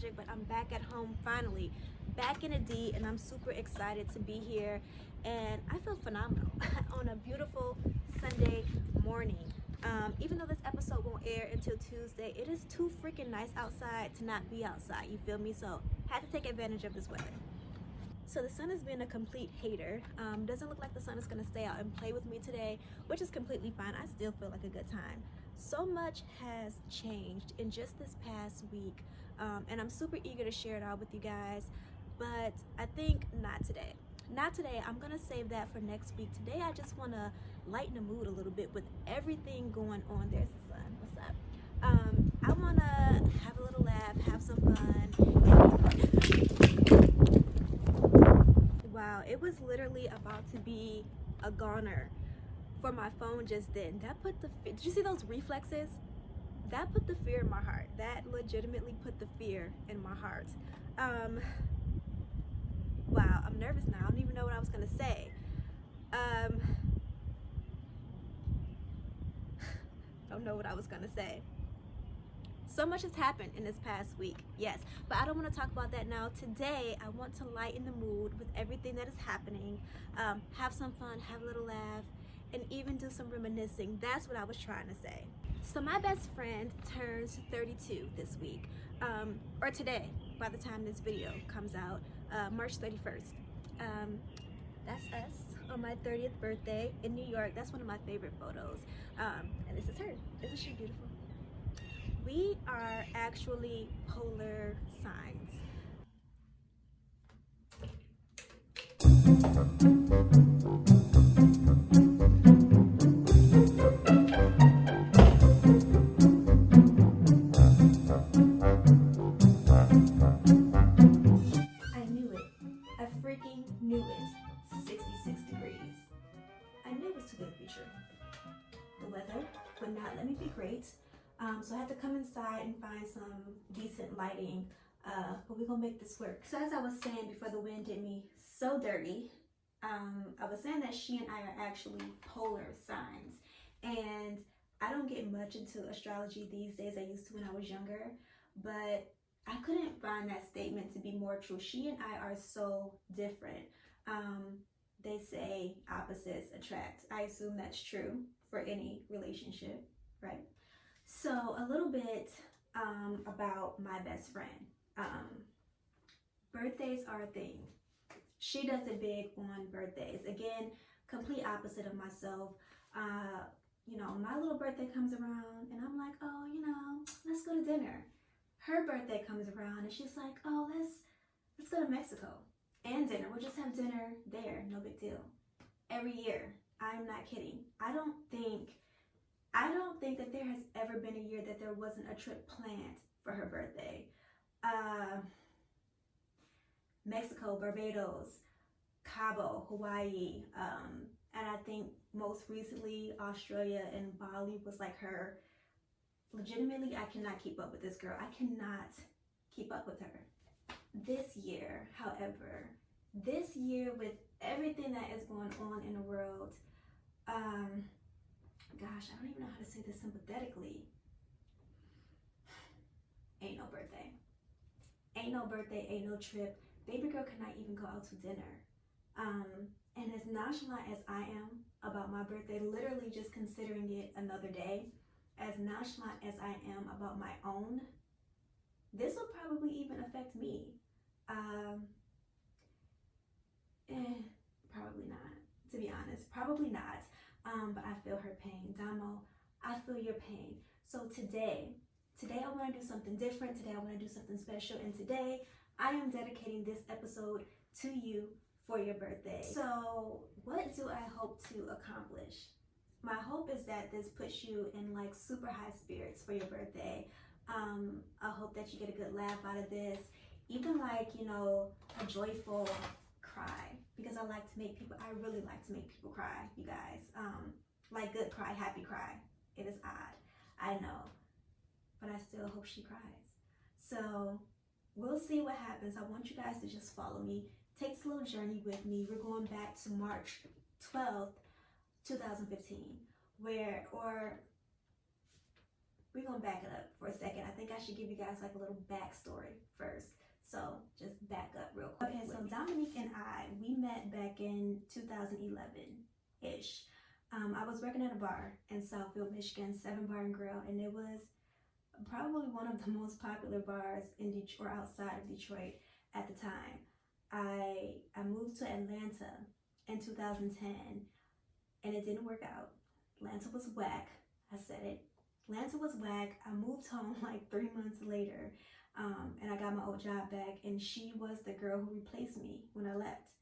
project, but I'm back at home finally, back in a D, and I'm super excited to be here. And I feel phenomenal on a beautiful Sunday morning. Even though this episode won't air until Tuesday, it is too freaking nice outside to not be outside. You feel me? So had to take advantage of this weather. So the sun has been a complete hater. Doesn't look like the sun is gonna stay out and play with me today, which is completely fine. I still feel like a good time. So much has changed in just this past week, and I'm super eager to share it all with you guys, but I think not today. Not today. I'm gonna save that for next week. Today I just wanna lighten the mood a little bit with everything going on. There's the sun. What's up? I wanna have a little laugh, have some fun. Wow, it was literally about to be a goner for my phone just then. That put the, did you see those reflexes? That put the fear in my heart. That legitimately put the fear in my heart. Wow, I'm nervous now. I don't even know what I was gonna say. Don't know what I was gonna say. So much has happened in this past week, yes, but I don't want to talk about that now. Today, I want to lighten the mood with everything that is happening, have some fun, have a little laugh, and even do some reminiscing. That's what I was trying to say. So my best friend turns 32 this week, or today, by the time this video comes out, March 31st. That's us on my 30th birthday in New York. That's one of my favorite photos, and this is her. Isn't she beautiful? We are actually polar signs. I knew it. I freaking knew it. 66 degrees. I knew it was too good to be true. The weather would not let me be great. So I had to come inside and find some decent lighting, but we're gonna make this work. So as I was saying before the wind did me so dirty, I was saying that she and I are actually polar signs, and I don't get much into astrology these days. I used to when I was younger, but I couldn't find that statement to be more true. She and I are so different. They say opposites attract. I assume that's true for any relationship, right? So a little bit about my best friend. Birthdays are a thing. She does it big on birthdays. Again, complete opposite of myself. You know, my little birthday comes around and I'm like, oh, you know, let's go to dinner. Her birthday comes around and she's like, oh, let's go to Mexico and dinner. We'll just have dinner there, no big deal. Every year. I'm not kidding. I don't think that there has ever been a year that there wasn't a trip planned for her birthday. Mexico, Barbados, Cabo, Hawaii, and I think most recently Australia and Bali was like her. Legitimately, I cannot keep up with this girl. I cannot keep up with her. This year, however, with everything that is going on in the world, gosh, I don't even know how to say this sympathetically. Ain't no birthday. Ain't no birthday, ain't no trip. Baby girl cannot even go out to dinner. And as nonchalant as I am about my birthday, literally just considering it another day, as nonchalant as I am about my own, this will probably even affect me. Probably not, to be honest. Probably not. But I feel her pain. Damo, I feel your pain. So today I want to do something different. Today I want to do something special. And today I am dedicating this episode to you for your birthday. So what do I hope to accomplish? My hope is that this puts you in like super high spirits for your birthday. I hope that you get a good laugh out of this. Even like, you know, a joyful cry, because I really like to make people cry, you guys. Like good cry, happy cry. It is odd, I know, but I still hope she cries. So we'll see what happens. I want you guys to just follow me. Take this little journey with me. We're going back to March 12th, 2015, we're we're gonna back it up for a second. I think I should give you guys like a little backstory first. So just back up real quick. Okay, so Dominique and I, we met back in 2011-ish. I was working at a bar in Southfield, Michigan, 7 Bar and Grill, and it was probably one of the most popular bars in Detroit or outside of Detroit at the time. I moved to Atlanta in 2010, and it didn't work out. Atlanta was whack. I said it. Atlanta was whack. I moved home like 3 months later, and I got my old job back, and she was the girl who replaced me when I left.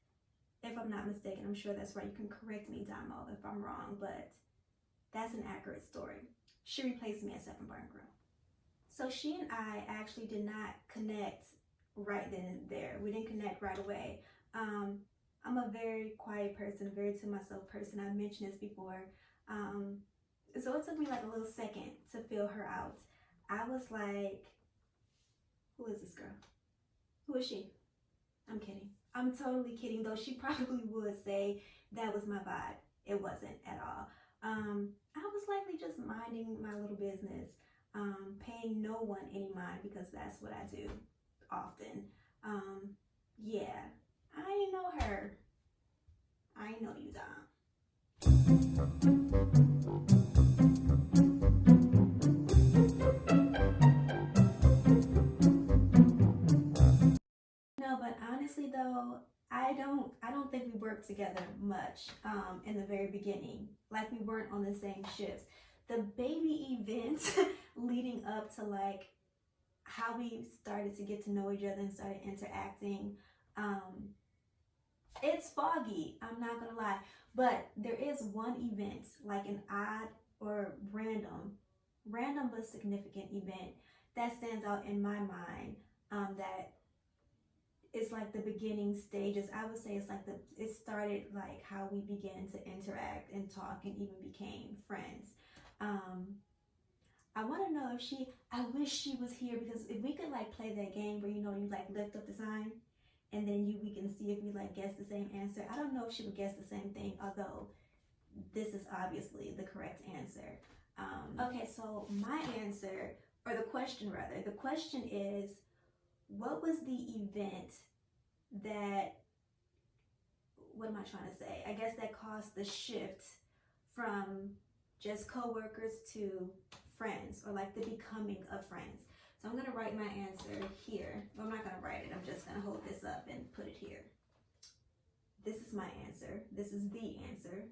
If I'm not mistaken, I'm sure that's right. You can correct me, Damo, if I'm wrong, but that's an accurate story. She replaced me at 7 Bar and Grill. So she and I actually did not connect right then and there. We didn't connect right away. I'm a very quiet person, a very to myself person. I've mentioned this before. So it took me like a little second to feel her out. I was like, who is this girl? Who is she? I'm kidding. I'm totally kidding, though she probably would say that was my vibe. It wasn't at all. I was likely just minding my little business, paying no one any mind because that's what I do often. Yeah, I ain't know her. I ain't know you, Dom. No, but honestly though, I don't think we worked together much in the very beginning. Like we weren't on the same shifts. The baby events leading up to like how we started to get to know each other and started interacting, it's foggy, I'm not gonna lie. But there is one event, like an odd or random but significant event that stands out in my mind, that it's like the beginning stages. I would say it's like it started like how we began to interact and talk and even became friends. I want to know if I wish she was here, because if we could like play that game where, you know, you like lift up the sign and then we can see if we like guess the same answer. I don't know if she would guess the same thing, although this is obviously the correct answer. Okay, so my answer, or the question rather, the question is, what was the event that, what am I trying to say? I guess that caused the shift from just co-workers to friends, or like the becoming of friends. So I'm gonna write my answer here. Well, I'm not gonna write it, I'm just gonna hold this up and put it here. This is my answer. This is the answer.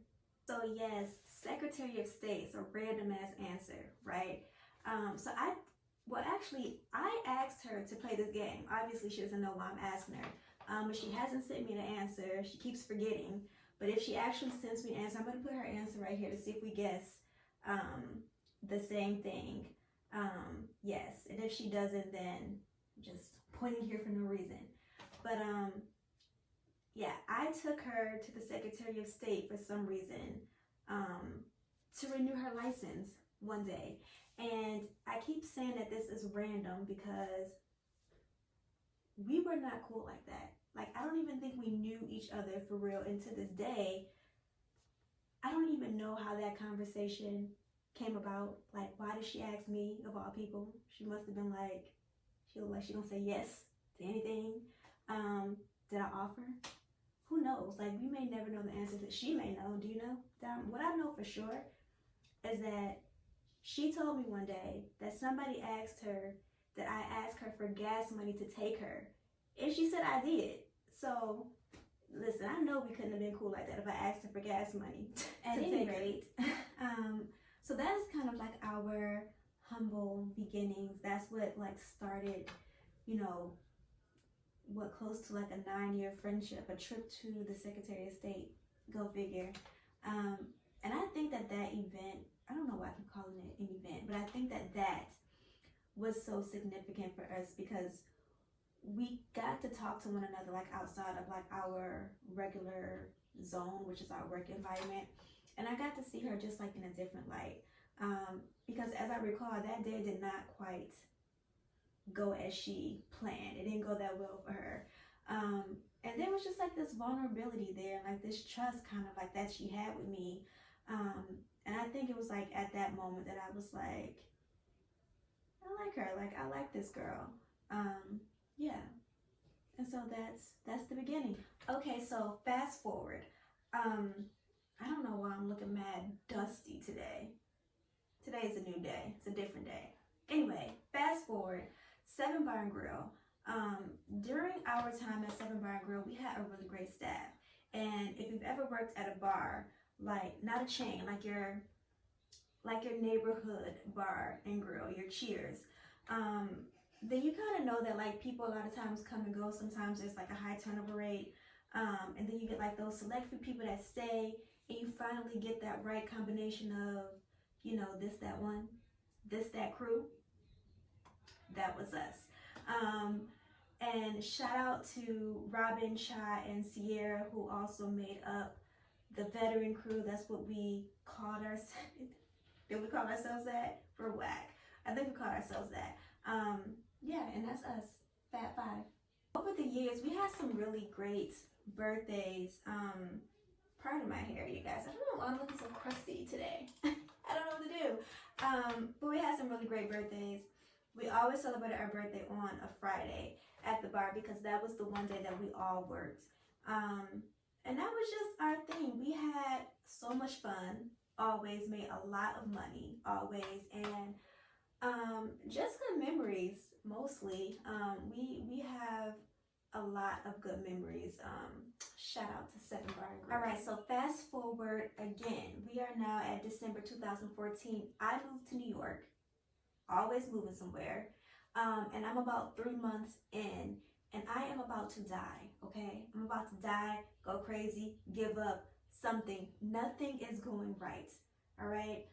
So yes, Secretary of State's a random ass answer, right? So I asked her to play this game. Obviously, she doesn't know why I'm asking her. But she hasn't sent me the answer. She keeps forgetting. But if she actually sends me an answer, I'm going to put her answer right here to see if we guess the same thing. Yes. And if she doesn't, then I'm just pointing here for no reason. But yeah, I took her to the Secretary of State for some reason to renew her license one day. And I keep saying that this is random because we were not cool like that. Like, I don't even think we knew each other for real. And to this day, I don't even know how that conversation came about. Like, why did she ask me, of all people? She must have been like, she looked like she don't say yes to anything. Did I offer? Who knows? Like, we may never know the answer that she may know. Do you know? What I know for sure is that she told me one day that somebody asked her that I asked her for gas money to take her. And she said I did. So, listen, I know we couldn't have been cool like that if I asked her for gas money. At any rate, so that is kind of like our humble beginnings. That's what like started, you know, what, close to like a 9-year friendship, a trip to the Secretary of State, go figure. And I think that event, I don't know why I keep calling it an event, but I think that was so significant for us because we got to talk to one another like outside of like our regular zone, which is our work environment. And I got to see her just like in a different light. Because as I recall, that day did not quite go as she planned. It didn't go that well for her. And there was just like this vulnerability there, like this trust kind of like that she had with me. And I think it was like at that moment that I was like, I like her. Like, I like this girl. Yeah. And so that's the beginning. Okay, so fast forward. I don't know why I'm looking mad dusty today. Today is a new day. It's a different day. Anyway, fast forward. Seven Bar and Grill. During our time at Seven Bar and Grill, we had a really great staff. And if you've ever worked at a bar, like not a chain, like your neighborhood bar and grill, your Cheers, then you kind of know that like people a lot of times come and go. Sometimes there's like a high turnover rate, and then you get like those select few people that stay, and you finally get that right combination of, you know, this, that one, this, that crew. That was us. And shout out to Robin, Shy, and Sierra, who also made up the veteran crew. That's what we called ourselves. Did we call ourselves that? We're whack. I think we called ourselves that. Yeah, and that's us, Fat Five. Over the years, we had some really great birthdays. Pardon my hair, you guys. I don't know, I'm looking so crusty today. I don't know what to do. But we had some really great birthdays. We always celebrated our birthday on a Friday at the bar because that was the one day that we all worked. And that was just our thing. We had so much fun, always made a lot of money, always, and just good memories, mostly. We have a lot of good memories. Shout out to Seven Bar and Grill. All right, so fast forward again. We are now at December 2014. I moved to New York, always moving somewhere. And I'm about 3 months in, and I am about to die, okay? I'm about to die, go crazy, give up, something. Nothing is going right, all right?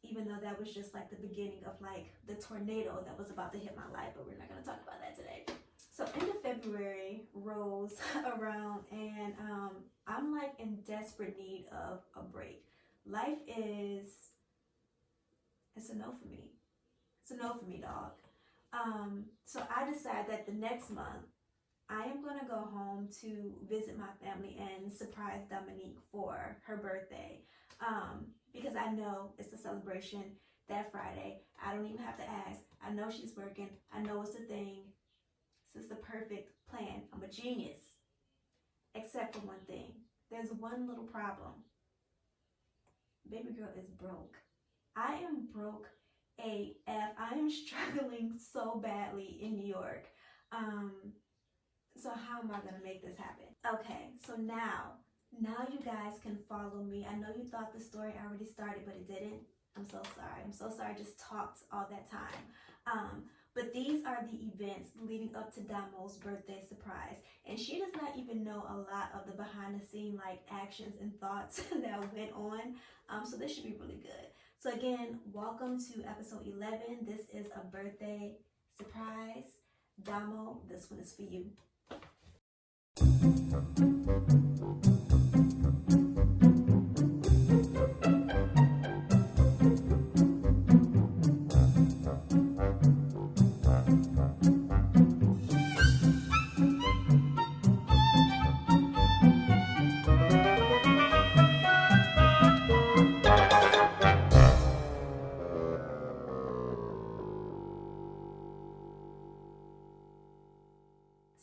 Even though that was just like the beginning of like the tornado that was about to hit my life, but we're not gonna talk about that today. So end of February rolls around, and I'm like in desperate need of a break. Life is, it's a no for me. It's a no for me, dog. So I decided that the next month I am gonna go home to visit my family and surprise Dominique for her birthday. Because I know it's a celebration that Friday. I don't even have to ask. I know she's working. I know it's a thing. This is the perfect plan. I'm a genius. Except for one thing. There's one little problem. Baby girl is broke. I am broke AF. I am struggling so badly in New York. So how am I gonna make this happen? Okay, so now you guys can follow me. I know you thought the story already started, but it didn't. I'm so sorry. I'm so sorry I just talked all that time. But these are the events leading up to Damo's birthday surprise. And she does not even know a lot of the behind the scene like actions and thoughts that went on. So this should be really good. So again, welcome to episode 11. This is a birthday surprise. Damo, this one is for you.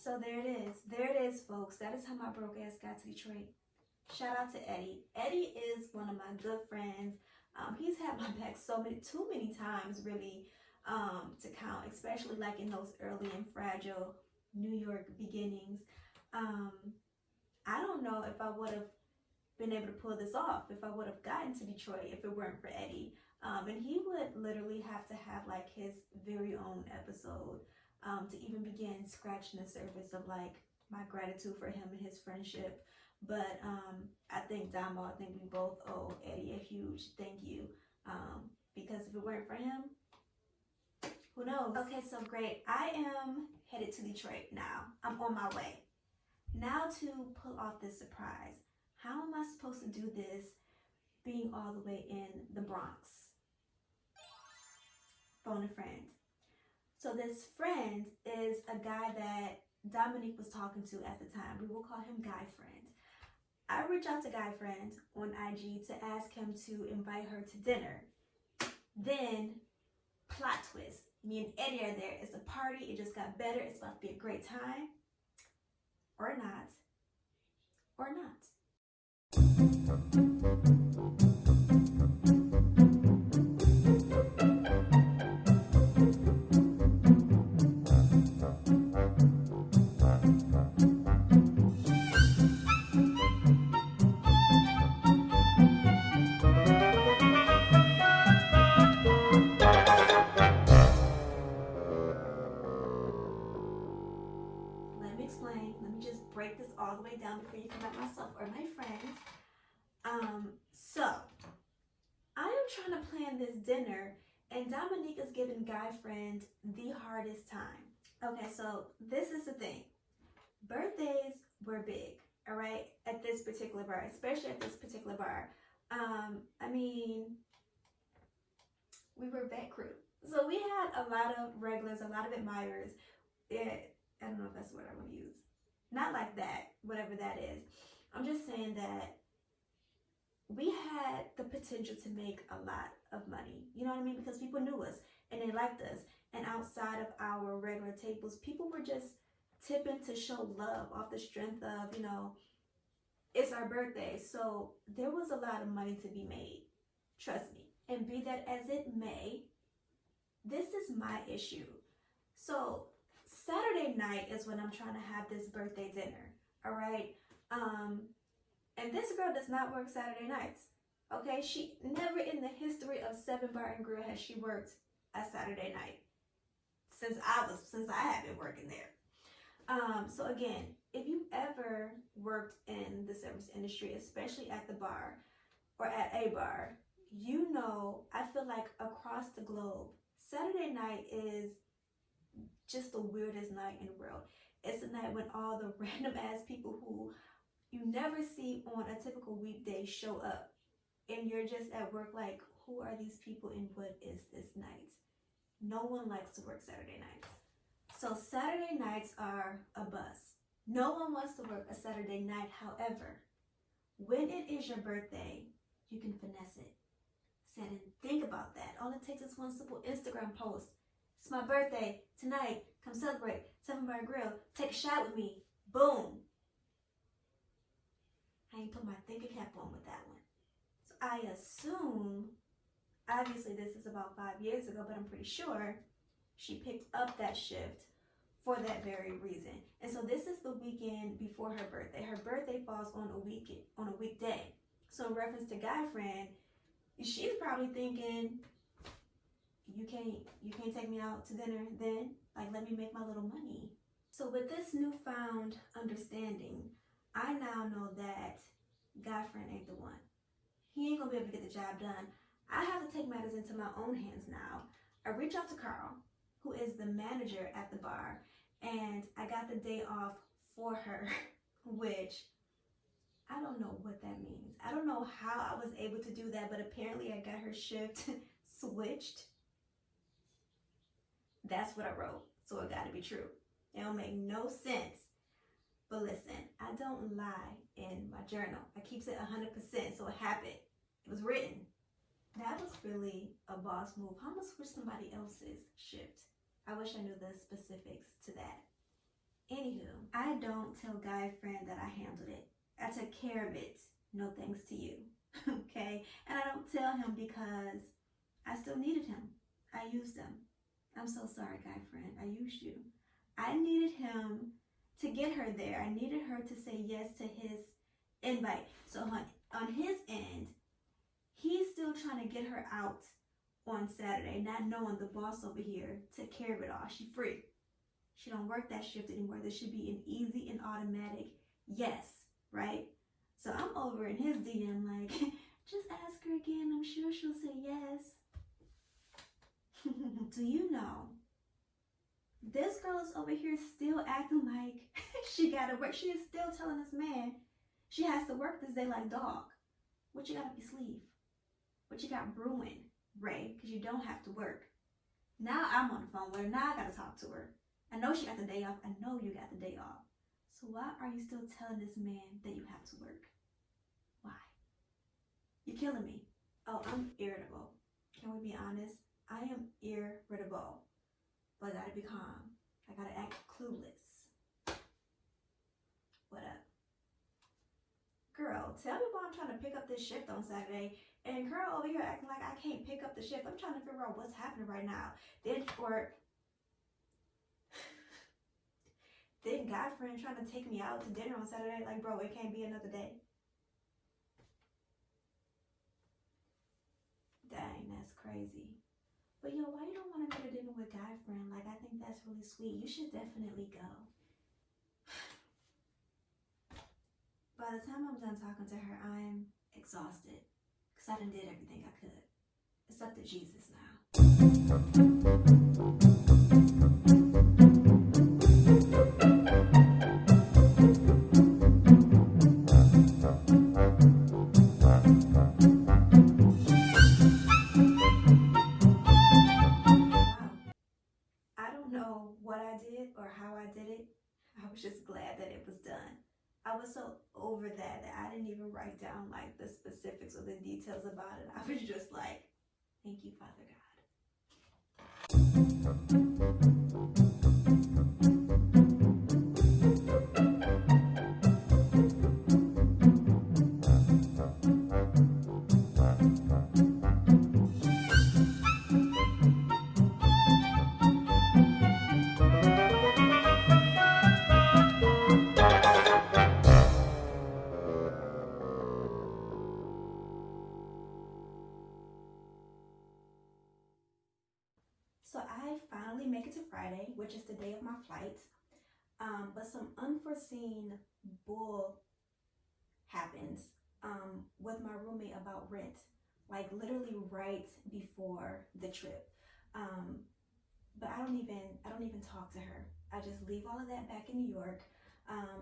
So there it is. There it is, folks. That is how my broke ass got to Detroit. Shout out to Eddie. Eddie is one of my good friends. He's had my back too many times, really, to count, especially like in those early and fragile New York beginnings. I don't know if I would have been able to pull this off, if I would have gotten to Detroit if it weren't for Eddie. And he would literally have to have like his very own episode to even begin scratching the surface of like my gratitude for him and his friendship. But I think Damo, I think we both owe Eddie a huge thank you, because if it weren't for him, who knows? Okay, so great. I am headed to Detroit now. I'm on my way. Now to pull off this surprise. How am I supposed to do this being all the way in the Bronx? Phone a friend. So this friend is a guy that Dominique was talking to at the time. We will call him Guy Friend. I reached out to Guy Friend on IG to ask him to invite her to dinner. Then plot twist. Me and Eddie are there. It's a party. It just got better. It's about to be a great time. Or not. Or not. Let me explain. Let me just break this all the way down before you come at myself or my friends. So I am trying to plan this dinner, and Dominique is giving guy friend the hardest time. Okay, so this is the thing. Birthdays were big, all right, at this particular bar, especially at this particular bar. I mean, we were vet crew. So we had a lot of regulars, a lot of admirers. I don't know if that's the word I want to use. Not like that, whatever that is. I'm just saying that we had the potential to make a lot of money. You know what I mean? Because people knew us and they liked us. And outside of our regular tables, people were just tipping to show love off the strength of, you know, it's our birthday. So there was a lot of money to be made. Trust me. And be that as it may, this is my issue. So Saturday night is when I'm trying to have this birthday dinner. All right. And this girl does not work Saturday nights. Okay. She never in the history of 7 Bar and Grill has she worked a Saturday night since I have been working there. So again, if you've ever worked in the service industry, especially at the bar or at a bar, you know, I feel like across the globe, Saturday night is just the weirdest night in the world. It's the night when all the random ass people who you never see on a typical weekday show up. And you're just at work like, who are these people and what is this night? No one likes to work Saturday nights. So Saturday nights are a bust. No one wants to work a Saturday night. However, when it is your birthday, you can finesse it. Sit and think about that. All it takes is one simple Instagram post. It's my birthday tonight. Come celebrate. 7 Bar Grill. Take a shot with me. Boom. I ain't put my thinking cap on with that one. So I assume, obviously this is about 5 years ago, but I'm pretty sure she picked up that shift for that very reason. And so this is the weekend before her birthday. Her birthday falls on a weekday. So in reference to guy friend, she's probably thinking, you can't take me out to dinner then? Like, let me make my little money. So with this newfound understanding, I now know that guy friend ain't the one. He ain't gonna be able to get the job done. I have to take matters into my own hands now. I reach out to Carl, who is the manager at the bar, and I got the day off for her, which I don't know what that means. I don't know how I was able to do that, but apparently I got her shift switched. That's what I wrote, so it gotta be true. It don't make no sense. But listen, I don't lie in my journal. I keeps it 100%, so it happened. It was written. That was really a boss move. How much switch somebody else's shift? I wish I knew the specifics to that. Anywho, I don't tell guy friend that I handled it. I took care of it. No thanks to you. Okay? And I don't tell him because I still needed him. I used him. I'm so sorry, guy friend. I used you. I needed him to get her there. I needed her to say yes to his invite. So on his end, he's still trying to get her out on Saturday, not knowing the boss over here took care of it all. She free. She don't work that shift anymore. This should be an easy and automatic yes, right? So I'm over in his DM like, just ask her again. I'm sure she'll say yes. Do you know, this girl is over here still acting like she gotta work. She is still telling this man she has to work this day like dog. What you got up your sleeve? What you got brewing, Ray? Because you don't have to work. Now I'm on the phone with her. Now I gotta talk to her. I know she got the day off. I know you got the day off. So why are you still telling this man that you have to work? Why? You're killing me. Oh, I'm irritable. Can we be honest? I am irritable, but I gotta be calm. I gotta act clueless. What up? Girl, tell me why I'm trying to pick up this shift on Saturday, and girl over here acting like I can't pick up the shift. I'm trying to figure out what's happening right now. Then guy friend trying to take me out to dinner on Saturday. Like, bro, it can't be another day. Dang, that's crazy. But yo, why you don't want to go to dinner with guy friend? Like, I think that's really sweet. You should definitely go. By the time I'm done talking to her, I'm exhausted. Because I done did everything I could. It's up to Jesus now. I don't know what I did or how I did it. I was just glad that it was done. I was so over that I didn't even write down like the specifics or the details about it. I was just like, thank you, Father God. So I finally make it to Friday, which is the day of my flight. But some unforeseen bull happens with my roommate about rent, like literally right before the trip. But I don't even talk to her. I just leave all of that back in New York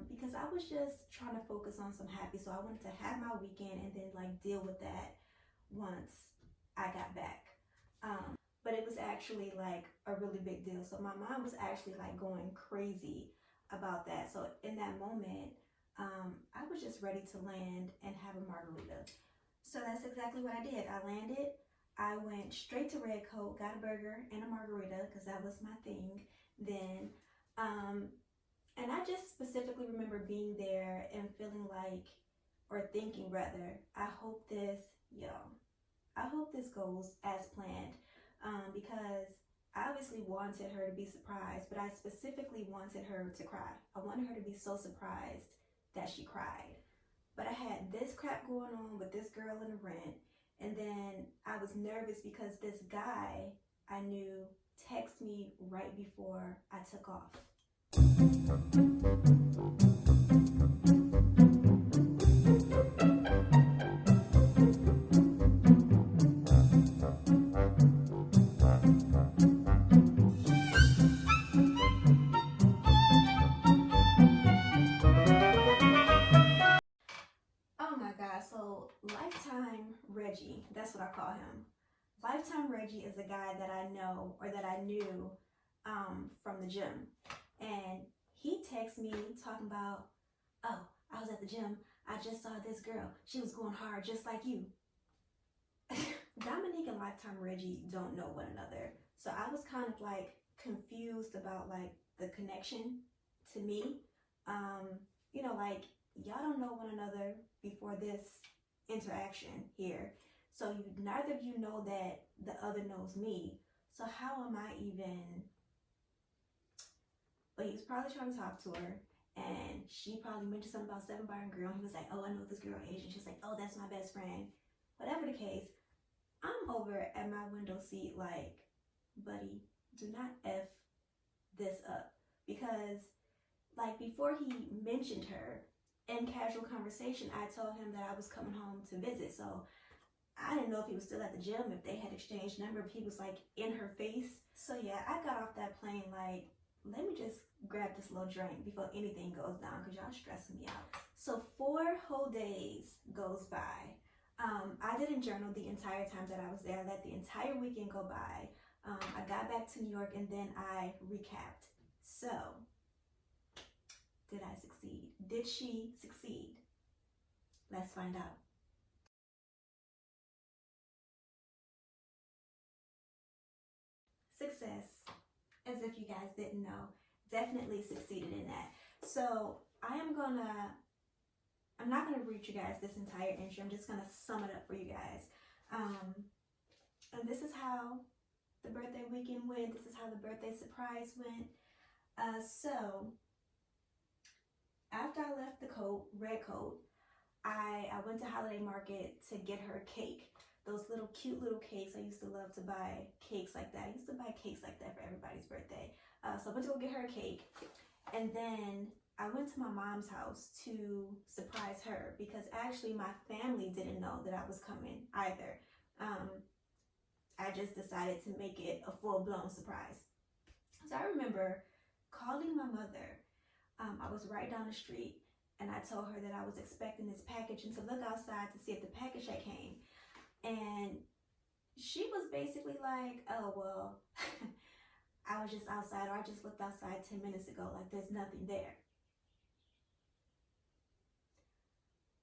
because I was just trying to focus on some happy. So I wanted to have my weekend and then like deal with that once I got back. But it was actually like a really big deal. So my mind was actually like going crazy about that. So in that moment, I was just ready to land and have a margarita. So that's exactly what I did. I landed. I went straight to Red Coat, got a burger and a margarita because that was my thing then. And I just specifically remember being there and feeling like, or thinking rather, I hope this goes as planned. Because I obviously wanted her to be surprised, but I specifically wanted her to cry. I wanted her to be so surprised that she cried. But I had this crap going on with this girl in the rent, and then I was nervous because this guy I knew texted me right before I took off. Oh my God, so Lifetime Reggie, that's what I call him. Lifetime Reggie is a guy that I know or that I knew from the gym. And he texted me talking about, oh, I was at the gym. I just saw this girl. She was going hard just like you. Dominique and Lifetime Reggie don't know one another. So I was kind of like confused about like the connection to me. Like y'all don't know one another before this interaction here. So neither of you know that the other knows me. So how am I even? But he was probably trying to talk to her, and she probably mentioned something about Seven Bar and Girl. And he was like, "Oh, I know this girl Asian." She's like, "Oh, that's my best friend." Whatever the case, I'm over at my window seat like, buddy, do not F this up. Because like before he mentioned her in casual conversation, I told him that I was coming home to visit. So I didn't know if he was still at the gym, if they had exchanged number, if he was like in her face. So yeah, I got off that plane like, let me just grab this little drink before anything goes down because y'all stressing me out. So 4 whole days goes by. I didn't journal the entire time that I was there. I let the entire weekend go by. I got back to New York and then I recapped. So, did I succeed? Did she succeed? Let's find out. success, as if you guys didn't know. Definitely succeeded in that. So I'm not gonna read you guys this entire entry. I'm just gonna sum it up for you guys. And this is how the birthday weekend went. This is how the birthday surprise went. So after I left the red coat, I went to Holiday Market to get her cake. Those little cute little cakes. I used to love to buy cakes like that. I used to buy cakes like that for everybody's birthday. So I went to go get her a cake. And then I went to my mom's house to surprise her because actually my family didn't know that I was coming either. I just decided to make it a full-blown surprise. So I remember calling my mother. I was right down the street and I told her that I was expecting this package and to look outside to see if the package had came. And she was basically like, oh, well, I was just outside, or I just looked outside 10 minutes ago, like there's nothing there.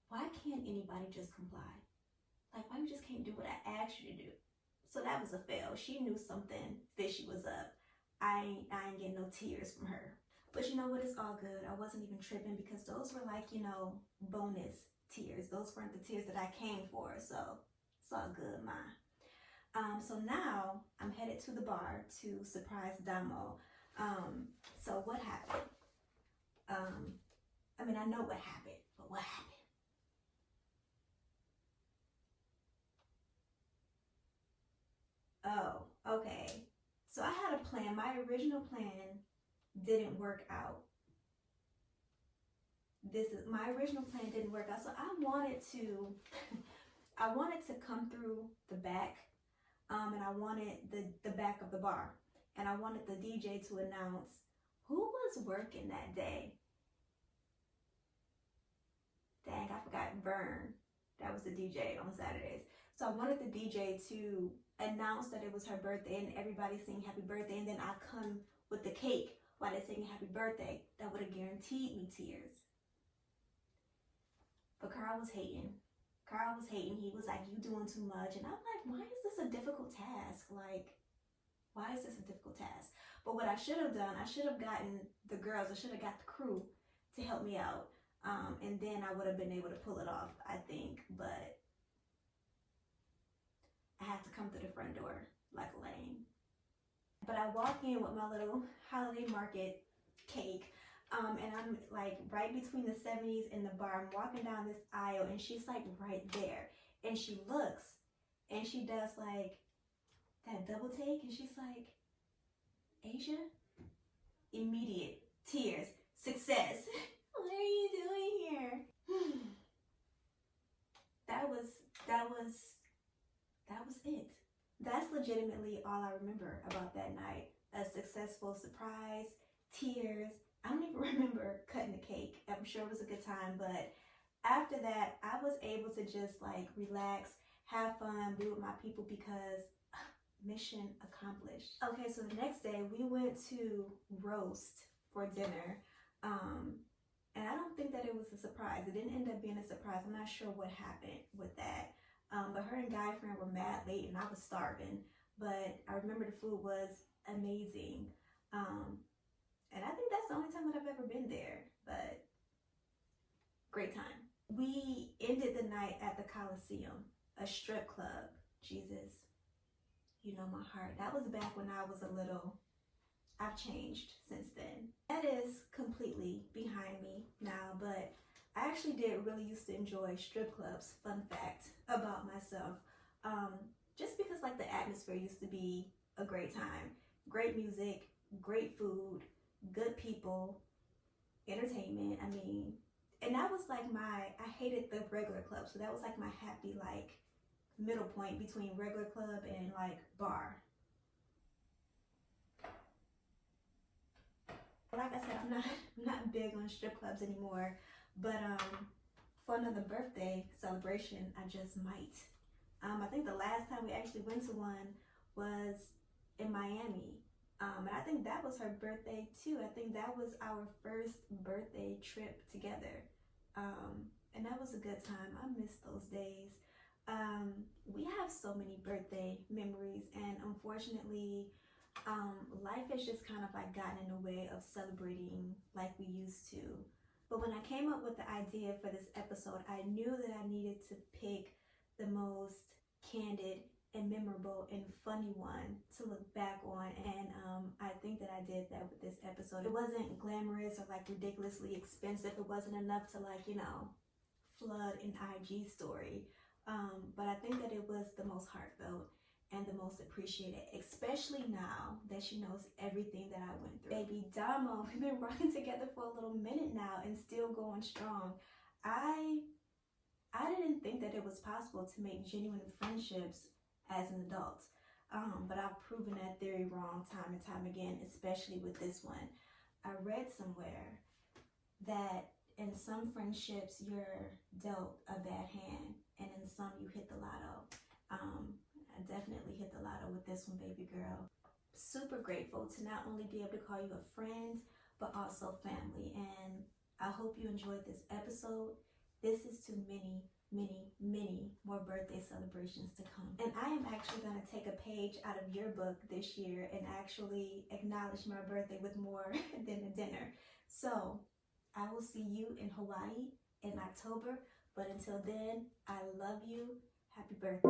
Why can't anybody just comply? Like, why you just can't do what I asked you to do? So that was a fail. She knew something fishy was up. I ain't getting no tears from her. But you know what? It's all good. I wasn't even tripping because those were like, bonus tears. Those weren't the tears that I came for. So it's all good, ma. So now I'm headed to the bar to surprise Damo. So what happened? I know what happened, but what happened? Oh, okay. So I had a plan. My original plan didn't work out. My original plan didn't work out. So I wanted to come through the back, and I wanted the back of the bar, and I wanted the DJ to announce who was working that day. Dang, I forgot Vern. That was the DJ on Saturdays. So I wanted the DJ to announce that it was her birthday and everybody sing happy birthday, and then I come with the cake while they sing happy birthday. That would have guaranteed me tears. But Carl was hating. He was like, you doing too much. And I'm like, why is this a difficult task? Like, why is this a difficult task? But what I should have done, I should have gotten the girls, I should have got the crew to help me out. And then I would have been able to pull it off, I think. But I had to come through the front door like a lame. But I walk in with my little Holiday Market cake. And I'm like right between the 70s and the bar. I'm walking down this aisle and she's like right there. And she looks and she does like that double take and she's like, Asia? Immediate tears, success. What are you doing here? That was it. That's legitimately all I remember about that night. A successful surprise, tears. I don't even remember cutting the cake. I'm sure it was a good time, but after that, I was able to just like relax, have fun, be with my people because mission accomplished. Okay, so the next day we went to roast for dinner. And I don't think that it was a surprise. It didn't end up being a surprise. I'm not sure what happened with that. But her and guy friend were mad late and I was starving. But I remember the food was amazing. And I think that's the only time that I've ever been there. But great time. We ended the night at the Coliseum, a strip club. Jesus, you know my heart. That was back when I was a little. I've changed since then. That is completely behind me now, but I actually did really used to enjoy strip clubs. Fun fact about myself. Just because like the atmosphere used to be a great time. Great music, great food, good people, entertainment. And that was like I hated the regular club. So that was like my happy like middle point between regular club and like bar. Like I said, I'm not big on strip clubs anymore, but for another birthday celebration, I just might. I think the last time we actually went to one was in Miami, and I think that was her birthday too. I think that was our first birthday trip together, and that was a good time. I miss those days. We have so many birthday memories, and unfortunately, Life has just kind of like gotten in the way of celebrating like we used to. But when I came up with the idea for this episode, I knew that I needed to pick the most candid and memorable and funny one to look back on. And I think that I did that with this episode. It wasn't glamorous or like ridiculously expensive. It wasn't enough to like, flood an IG story. But I think that it was the most heartfelt and the most appreciated, especially now that she knows everything that I went through. Baby Damo, we've been rocking together for a little minute now and still going strong. I didn't think that it was possible to make genuine friendships as an adult, but I've proven that theory wrong time and time again, especially with this one. I read somewhere that in some friendships you're dealt a bad hand, and in some you hit the lotto. I definitely hit the lotto with this one, baby girl. Super grateful to not only be able to call you a friend, but also family. And I hope you enjoyed this episode. This is to many, many, many more birthday celebrations to come. And I am actually going to take a page out of your book this year and actually acknowledge my birthday with more than a dinner. So I will see you in Hawaii in October. But until then, I love you. Happy birthday.